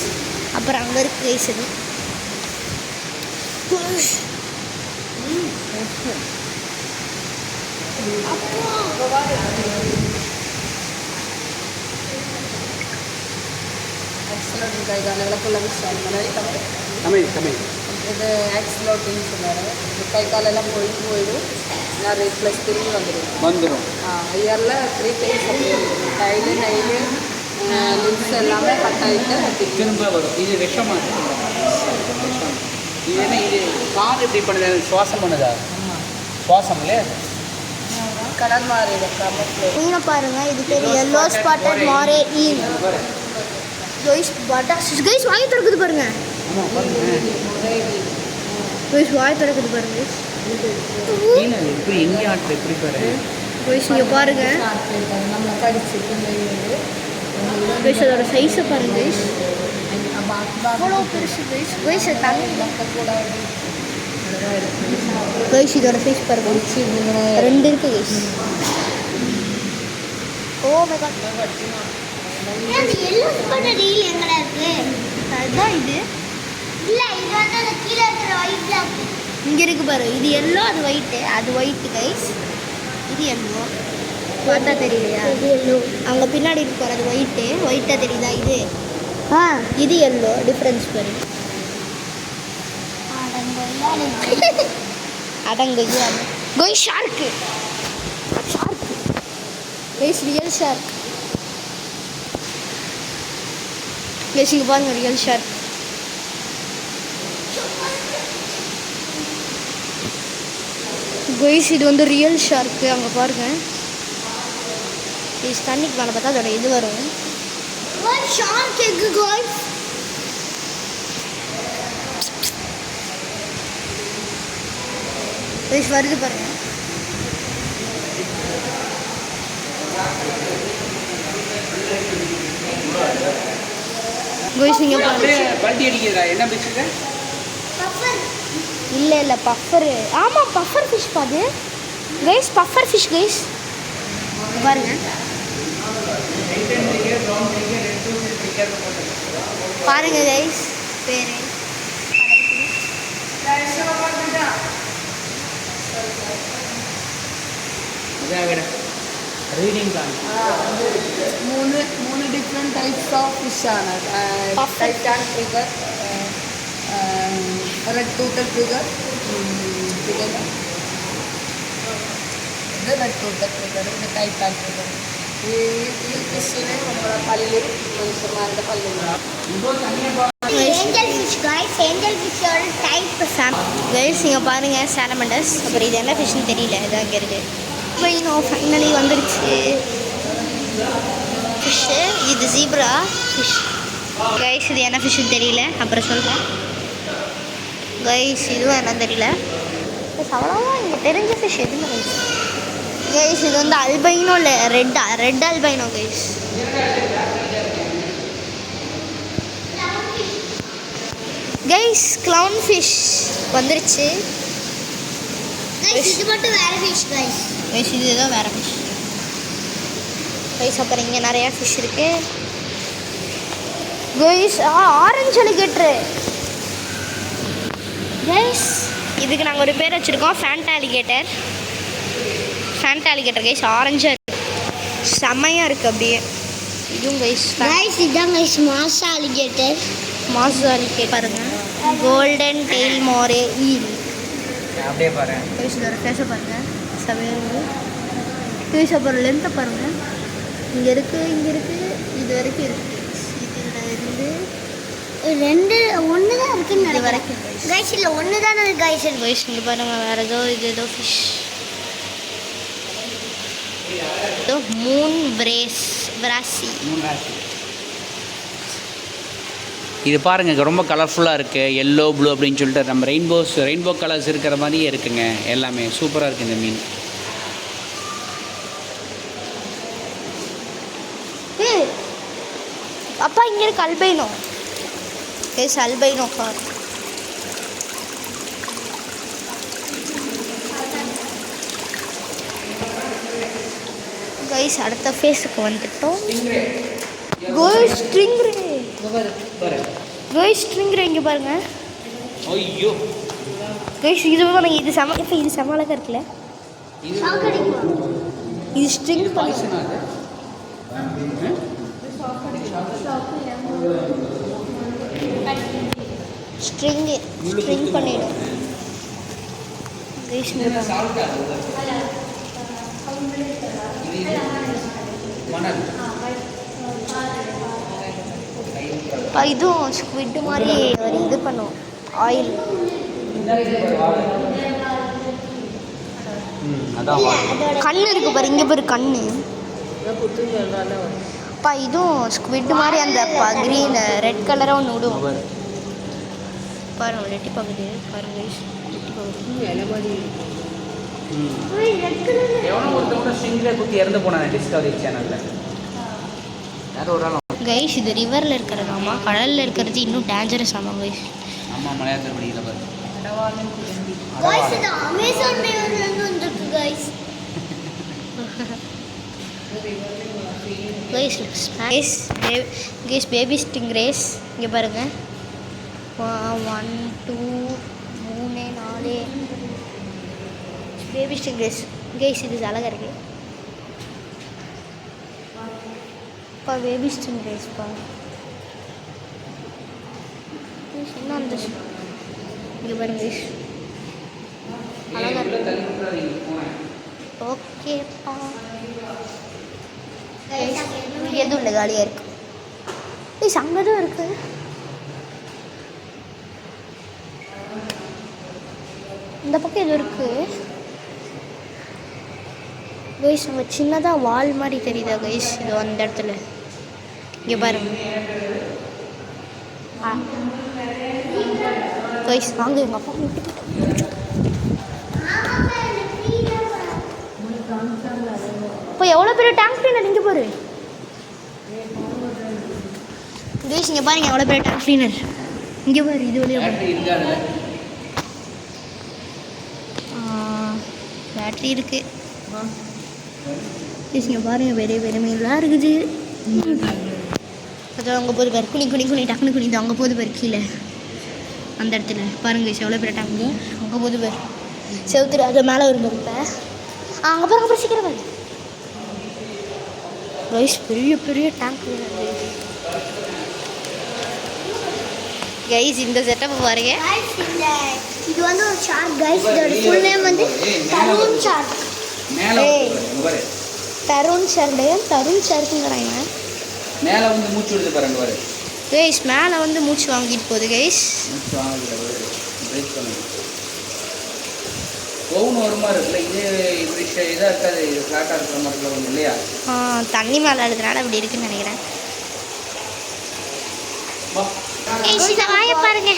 அப்புறம் அங்கே இருக்கு கைஸ். இது தமிழ் இது ஆக்சிலோட்டின்னு சொன்னார். கை காலெல்லாம் போயிடும். நான் ப்ளஸ் திரும்பி வந்துடும். இயரில் 3 டைம்ஸ் அப்படி இருக்கும். டைலு நைலு லிப்ஸ் எல்லாமே கட் ஆகிட்டு திரும்ப வரும். இது விஷமா? இது என்ன? இது கார் எப்படி பண்ணுது? சுவாசம் பண்ணுதா? சுவாசம் இல்லையா? கலர் மாறி மீனை பாருங்க. இது பேர் yellow spotted moray eel guys. Guys வாய் திறக்குது பாருங்க. கைஸ் வாய் திறக்குது பாருங்க. எப்படி எங்கே ஆட்டு எப்படி பாரு கைஸ் இங்கே பாருங்க. நம்ம படிச்சு கைஸ் அதோட சைஸை பாருங்க கைஸ். அவ்வளோ பெருசு கைஸ். கைஸ் தண்ணி கைஸ் இதோட சைஸ் பாருங்க. 2 இருக்கு guys. Oh my god. Yellow spot reel எங்கடா இருக்கு? அதுதான் இது. இல்ல இது வந்து அந்த கீழ இருக்கிற ஒயிட்ல இங்க இருக்கு பாரு. இது எல்லோ, அது ஒயிட். அது ஒயிட் கைஸ். இது எல்லோ. பார்த்தா தெரியலையா? இது எல்லோ. அங்க பின்னாடி இருக்கு பாரு, அது ஒயிட். ஒயிட்டா தெரியுதா இது? இது எல்லோ. டிஃபரன்ஸ் பாரு. அடங்கொய்யா. Koi shark. Shark. Guys real shark. Guys இங்க பாருங்க ரியல் ஷார்க். கைஸ் இது வந்து ரியல் ஷார்க். அங்க பாருங்க. கைஸ் தண்ணிக்கு மேலே பார்த்தா அதோட இது வரும். Shark egg guys. கைஸ் வருது பாருங்க. கைஸ் நீங்க பாருங்க. பல்டி அடிக்குதா? என்ன ஃபிஷ் இது? பஃபர். இல்ல பஃபர். ஆமா பஃபர் ஃபிஷ் பாது. Guys puffer fish guys. பாருங்க. பாருங்க கைஸ் பேரு. ரீடிங் தான். மூணு டிஃப்ரெண்ட் டைப்ஸ் ஆஃப் ஃபிஷ் ആണ്. Titan trigger, red toothed trigger, ഇത് റെഡ് ടൂത്തഡ് ട്രിഗർ, ഇത് ടൈറ്റാൻ ട്രിഗർ. ഈ ഫിഷിന് നമ്മുടെ പല്ല് മനുഷ്യന്മാരുടെ പല്ലുണ്ടാവും. Angel fish guys. ஏஞ்சல் ஃபிஷ்ஷோட டைப் கைஸ் இங்கே பாருங்கள் சாலமண்டஸ். அப்புறம் இது என்ன ஃபிஷ்னு தெரியல. இதாக இங்கே இருக்குது. ஃபைனலி வந்துடுச்சு ஃபிஷ்ஷு. இது ஜீப்ரா ஃபிஷ் கைஸ். இது என்ன ஃபிஷ்னு தெரியல, அப்புறம் சொல்கிறேன் கைஸ். இதுவும் என்னன்னு தெரியல. அவ்வளோவா இங்கே தெரிஞ்ச ஃபிஷ் எதுவும் கைஸ். கைஸ் இது வந்து அல்பைனோ இல்லை, red albino guys. Guys clown fish வந்துருச்சு. இது மட்டும் வேறு ஃபிஷ் கைஸ். கைஸ் இது ஏதோ வேறு ஃபிஷ் கைஸ். அப்புறம் இங்கே நிறையா ஃபிஷ் இருக்கு கைஸ். Orange அலிகேட்ரு guys. இதுக்கு நாங்கள் ஒரு பேர் வச்சுருக்கோம், Fanta alligator. Fanta alligator guys. ஆரஞ்சாக இருக்குது, செம்மையாக இருக்குது அப்படியே. இதுவும் கைஸ் கைஸ் இதுதான் guys Maaza alligator. Maaza alligator பாருங்க. Golden tail moray eel. அப்படியே பாரு கைஸ் இதோட ஃபேஸை பாருங்க. சமையல் கைஸ். அப்புறம் லென்த்தை பாருங்க. இங்கே இருக்குது, இங்கே இருக்குது, இது வரைக்கும் இருக்குது. இதில் இருந்து ஒன்று தான் இருக்குன்னு இது வரைக்கும் கைஸ். இல்லை ஒன்று தானே கைஸ். கைஸ் இங்கே பாருங்கள் வேறு ஏதோ இது ஏதோ ஃபிஷ். ஏதோ மூன் பிராசி. இது பாருங்க ரொம்ப கலர்ஃபுல்லாக இருக்குது. எல்லோ ப்ளூ அப்படின்னு சொல்லிட்டு நம்ம ரெயின்போ கலர்ஸ் இருக்கிற மாதிரியே இருக்குங்க. எல்லாமே சூப்பராக இருக்குது இந்த மீன். அப்பா இங்கே இருக்கு அல்பைனோ கைஸ். அல்பைனோ பார். கைஸ் அடுத்த ஃபேஸுக்கு வந்துட்டோம். Guys stingray. கைஸ் ஸ்ட்ரிங்ரே இங்கே பாருங்க. ஐயோ கைஸ் இது பாருங்க. இது இப்போ இது செம அழகாக இருக்குல்ல. இது ஸ்ட்ரிங் ஸ்ட்ரிங் பண்ணிடும் கைஸ். இதுவும் ஸ்குவிட் மாதிரி ஒரு இது பண்ணும் ஆயில். கண்ணு இருக்கு பாரு, இங்கே பாரு கண்ணு. அப்பா இதுவும் ஸ்குவிட் மாதிரி அந்த க்ரீன் ரெட் கலராக ஒன்று விடும் பாருங்க. லெட்டி பகுதி பாருங்க லெட்டி பகுதி. இறந்து போனாங்க டிஸ்கவரி சேனலில். கைஸ் இது ரிவரில் இருக்கிறதாமா, கடலில் இருக்கிறது இன்னும் டேஞ்சரஸ் ஆமாம் கைஸ். ஆமாம் மலையாளத்தில் படிக்கல பாரு. கைஸ் இது அமேசான் ரிவர்லேருந்து வந்துருக்கு கைஸ். கைஸ் பேபி ஸ்டிங்ரேஸ் இங்கே பாருங்கள் 1 2 3 4 பேபி ஸ்டிங்ரேஸ் கைஸ் இது அழகாக இருக்கு பா பேபி ஸ்டிங்ரேஸ் பா இன்னும் அந்த இங்கே பாருங்க கைஸ் அழகாக இருக்கு ஓகேப்பா இங்கே எதுவும் இல்லை காலியாக இருக்கு கைஸ் அங்கே தான் இருக்குது இந்த பக்கம் எதுவும் இருக்குது கைஸ் அங்கே சின்னதாக வால் மாதிரி தெரியுதா கைஸ் இது அந்த இடத்துல இங்கே பாருங்க கைஸ் வாங்க எங்கள் அப்பா இப்போ எவ்வளோ பெரிய டேங்க் கிளீனர் இங்கே பாரு கைஸ் இங்கே பாருங்க எவ்வளோ பெரிய டேங்க் கிளீனர் இங்கே பாரு இது வழியாக பேட்ரி இருக்குது இங்கே பாருங்கள் பெரிய பெரிய மீன்லாம் இருக்குது அது அங்கே போது பாரு குனி டக்குனு குனிது அங்கே போது பாரு கீழே அந்த இடத்துல பாருங்க எவ்வளோ பெரிய டேங்கு அங்கே போது பாரு செவுத்துரு அது மேலே வரும் பாரு இப்போ அங்கே பாருங்க அப்புறம் சீக்கிரம் பாரு கைஸ் பெரிய பெரிய டேங்க் கைஸ் இந்த செட்டப் பாருங்க இது வந்து ஒரு ஷார்க் கைஸ் இதோட ஃபுல் நேம் வந்து தருண் ஷார்க் தருண் ஷார்க்குங்கிறாங்க மேலே வந்து மூச்சு விடுது பாருங்க பாரு கைஸ் மேலே வந்து மூச்சு வாங்கிட்டு போகுது கைஸ் மூச்சு வாங்கிட்டு பிரேக் பண்ணுங்க ஓவன் ஒரு மாதிரி இருக்குல்ல இது இப்படி இதாக இருக்காது இது ஃப்ளாட்டாக இருக்கிற மாதிரி ஒன்று இல்லையா தண்ணி மேலே இருக்கிறதுனால அப்படி இருக்குன்னு நினைக்கிறேன் வாய பாருங்க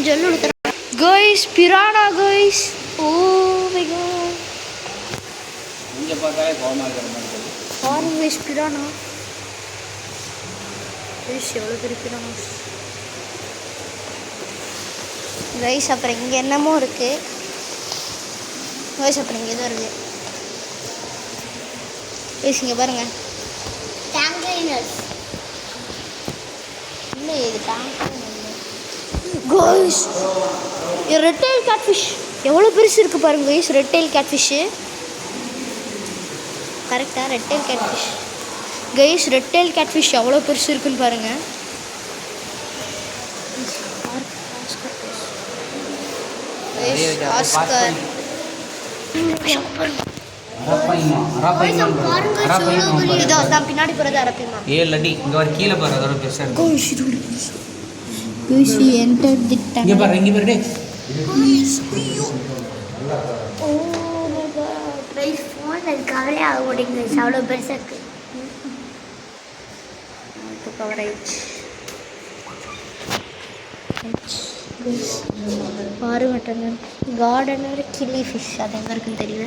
சொல்லு கொடுத்துறேன் guys piranha guys oh my god இங்கே பார்த்தாலே கோவமாக இருக்கிற மாதிரி இருக்குது பாருங்க கைஸ் பிரானா கைஸ் எவ்வளோ பெரிய பிரானா கைஸ் அப்புறம் இங்கே என்னமோ இருக்குது கைஸ் அப்புறம் இங்கே எதுவும் இருக்குது கைஸ் இங்கே பாருங்கள் டேங்க் கிளீனர்ஸ் இல்லை இது tank guys red tail catfish எவ்வளோ பெருசு இருக்குது பாருங்க கைஸ் ரெட் டெயில் கேட்ஃபிஷ்ஷு கரெக்டாக red tail catfish guys red tail catfish எவ்வளோ பெருசு இருக்குன்னு பாருங்கள் ஆஸ்கர் இதோ தான் பின்னாடி போகிறது அரப்பிமா 7 அடி இங்கே வர கீழே பாரு அதோட பெருசாக இருக்கும் Guys, we entered the tank. இங்கே பாரு டே Oh my god. Guys, phone அது கவரே ஆக மாட்டேங்குது guys. அவ்வளோ பெருசாக இருக்குது இப்போ கவர் ஆயிடுச்சு பாருங்க கார்டனர் கில்லி ஃபிஷ் அது எங்கே இருக்குன்னு தெரியல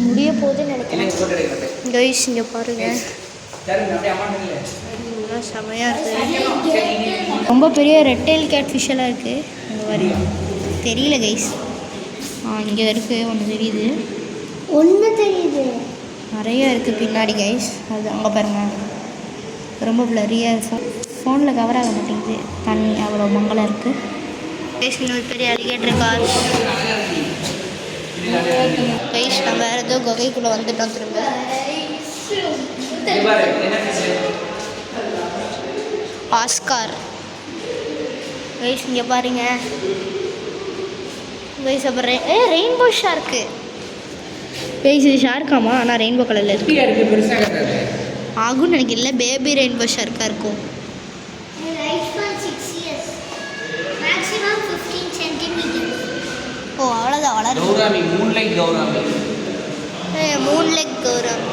முடிய போகுதுன்னு நினைக்கிறேன் கைஸ் இங்கே பாருங்கள் செமையாக இருக்குது ரொம்ப பெரிய ரெட் டெயில் கேட் ஃபிஷ் எல்லாம் இருக்குது இந்த மாதிரி தெரியல கைஸ் இங்கே இருக்குது ஒன்று தெரியுது நிறைய இருக்குது பின்னாடி கைஸ் அது அங்கே பாருங்கள் ரொம்ப ப்ளரியாக இருக்கும் ஃபோனில் கவர் ஆக மாட்டேங்குது தண்ணி அவ்வளோ மங்களாக இருக்குது கைஸ் இன்னொரு பெரிய அலிகேட்டர் கார் கைஸ் நம்ம வேறு ஏதோ குகைக்குள்ளே வந்துட்டோம் திரும்ப ஆஸ்கார் கைஸ் இங்கே பாருங்க கைஸ் அப்புறம் ரெயின்போ ஷார்க்கு கைஸ் இது ஷார்க்காமா ஆனால் ரெயின்போ கலரில் இருக்கு ஆகும்னு எனக்கு இல்லை பேபி ரெயின்போ ஷார்க்காக இருக்கும் ஓ அவ்வளோதான் வளரும் மூன் லெக் கௌராமி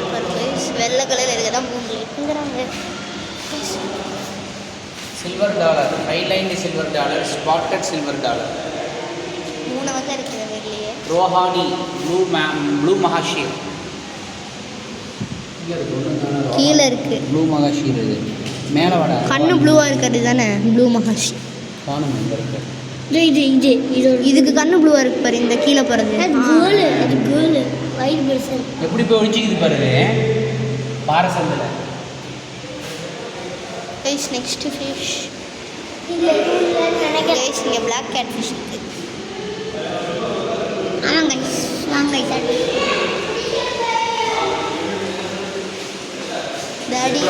வெள்ளை கலர் இருக்குதான் மூன் லெக்குங்கிறாங்க silver dollar highline silver dollar spotted silver dollar 3 வகை இருக்குது வெளியே ரோஹானி ப்ளூ மகாஷீர் கீழே இருக்குது ப்ளூ மகாஷீர் இது மேலே வட கண்ணு ப்ளூவாக இருக்கிறது தானே ப்ளூ மகாஷி காணும் எங்கே இருக்கு இதுக்கு கண்ணு ப்ளூவாக இருக்கு பாரு இந்த கீழே போகிறது ஒயிட் பில்சன். எப்படி போய் ஒழிச்சிக்குது பாருங்க பாறை சந்தில். Guys next fish. கைஸ் இங்கே பிளாக் கேட் ஃபிஷ் இருக்குது. ஆமாம் கைஸ் வாங்க கைஸ். டாடி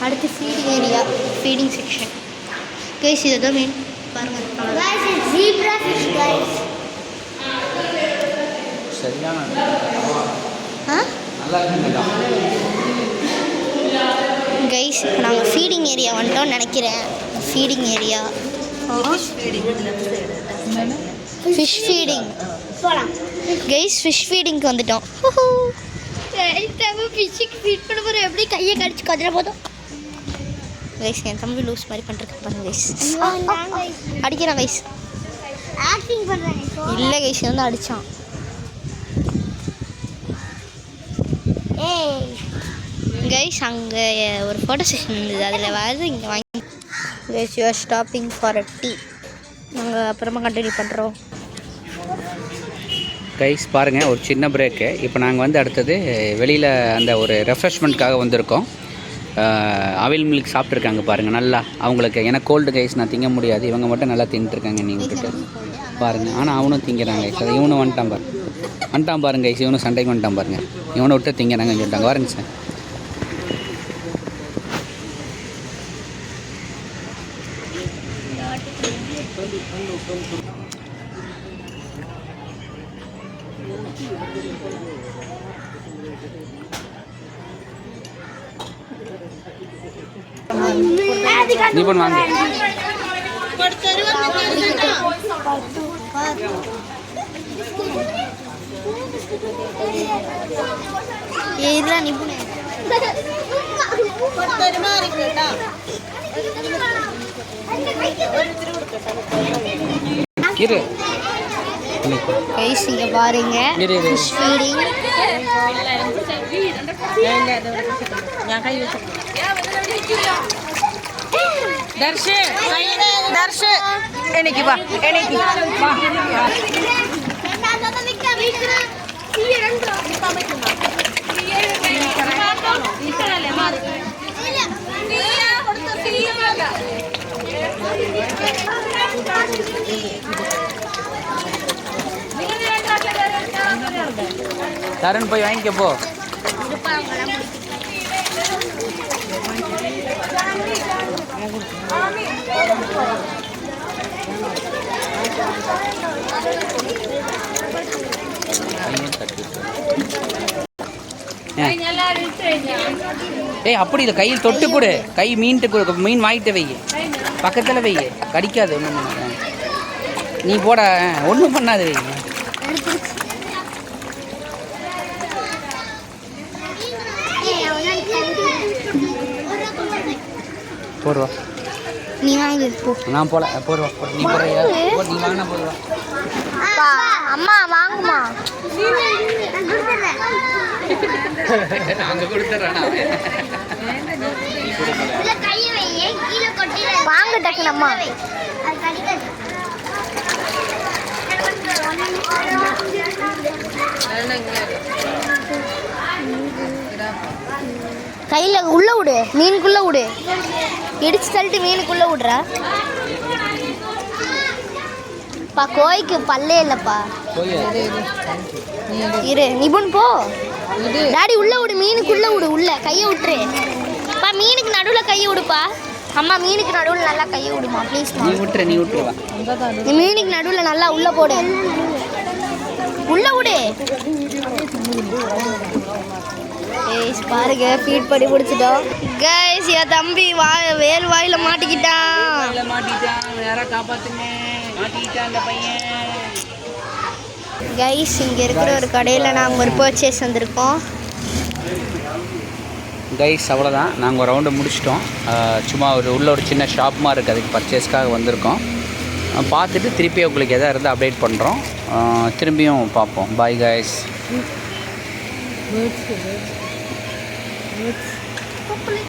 அடுத்து feeding area, feeding section. Guys இதை தான் மீன் பாருங்கள். Zebra fish guys. சரியான ஆ நல்லா இருக்குங்களா கைஸ்? இப்போ நாங்கள் ஃபீடிங் ஏரியா வந்துட்டோம்னு நினைக்கிறேன். Feeding area, fish feeding. போகலாம் கைஸ், ஃபிஷ் ஃபீடிங்க்கு வந்துட்டோம். ஃபிஷ்ஷுக்கு ஃபீட் பண்ண போகிறோம். எப்படி கையை கடிச்சு கதிர போதும் கைஸ். என் தம்பி லூஸ் மாதிரி பண்ணுறதுக்கு பாருங்க கைஸ். அடிக்கிறான் கைஸ். ஆக்டிங் பண்ணுறேன் இல்லை கைஸ், வந்து அடித்தான். கைஸ் அங்கே ஒரு ஃபோட்டோ செஷன் இருந்தது, அதில் வந்து இங்கே வாங்கி. Guys you are stopping for a tea. நாங்கள் அப்புறமா கண்டினியூ பண்ணுறோம். கைஸ் பாருங்கள், ஒரு சின்ன பிரேக்கு. இப்போ நாங்கள் வந்து அடுத்தது வெளியில் அந்த ஒரு ரெஃப்ரெஷ்மெண்ட்காக வந்திருக்கோம். அவில் மில்க் சாப்பிட்ருக்காங்க பாருங்கள் நல்லா. அவங்களுக்கு எனக்கு கோல்டு கைஸ், நான் திங்க முடியாது. இவங்க மட்டும் நல்லா தின்ட்டுருக்காங்க நீ விட்டுட்டு பாருங்கள். ஆனால் அவனும் திங்கிறாங்க கைஸ். அது இவனும் வந்துட்டான் பாருங்க கைஸ். இவனும் சண்டைக்கு வந்துட்டான் பாருங்கள். இவனை விட்டு திங்கிறாங்கன்னு சொல்லிட்டாங்க. பாருங்க சார். நீ பண்ண வாங்க. இதெல்லாம் நிபுணர் இரு கைஸ் இங்கே பாருங்க. Fish feeding. தர்ஷு என்னைக்கு வா, என்னைக்கு தருண் போய் வாங்கிக்க போ. ஏய் அப்படி இல்லை, கையில் தொட்டு கொடு. கை மீன்ட்டு கொடு. மீன் வாங்கிட்டு வை, பக்கத்தில் வை, கடிக்காது. ஒன்றும் நீ போட, ஒன்றும் பண்ணாது வை. போடுவா நீ வாங்கி போ. நான் போல போடுவா. நீ போடுறியா? நீ வாங்கினா போடுவா. அம்மா வாங்குமா. நாங்கள் கொடுத்துட்றேன். வாங்க டக்குனு அம்மா. கையில் உள்ள விடு, மீனுக்குள்ளே விடு. இடிச்சு தள்ளிட்டு மீனுக்குள்ளே விடுறா. பா கோய்க்கு பல்லே இல்லைப்பா. இரு நிபுண் போ. டாடி உள்ள விடு, மீனுக்குள்ளே விடு. உள்ள கையை விட்டுரு பா. மீனுக்கு நடுவில் கையை விடுப்பா. அம்மா மீனுக்கு நடுவில் நல்லா கையை விடுமா ப்ளீஸ். நீ விட்டுருவா. நீ மீனுக்கு நடுவில் நல்லா உள்ளே போடு. உள்ள விடு. கைஸ் பாருங்க, ஃபீட் பண்ணி முடிச்சிட்டோம். கைஸ் என் தம்பி வேல் வாயில மாட்டிக்கிட்டான். யாரா காப்பாத்துங்க, மாட்டிக்கிட்டான் அந்த பையன். கைஸ் இங்கே இருக்கிற ஒரு கடையில் நாங்கள் ஒரு பர்ச்சேஸ் வந்திருக்கோம். கைஸ் அவ்வளோதான், நாங்கள் ஒரு ரவுண்டு முடிச்சிட்டோம். சும்மா உள்ள ஒரு சின்ன ஷாப் மாதிரி இருக்குது, அதுக்கு பர்ச்சேஸ்க்காக வந்திருக்கோம். பார்த்துட்டு திருப்பி உங்களுக்கு எதாவது இருந்தால் அப்டேட் பண்ணுறோம். திரும்பியும் பார்ப்போம். Bye guys.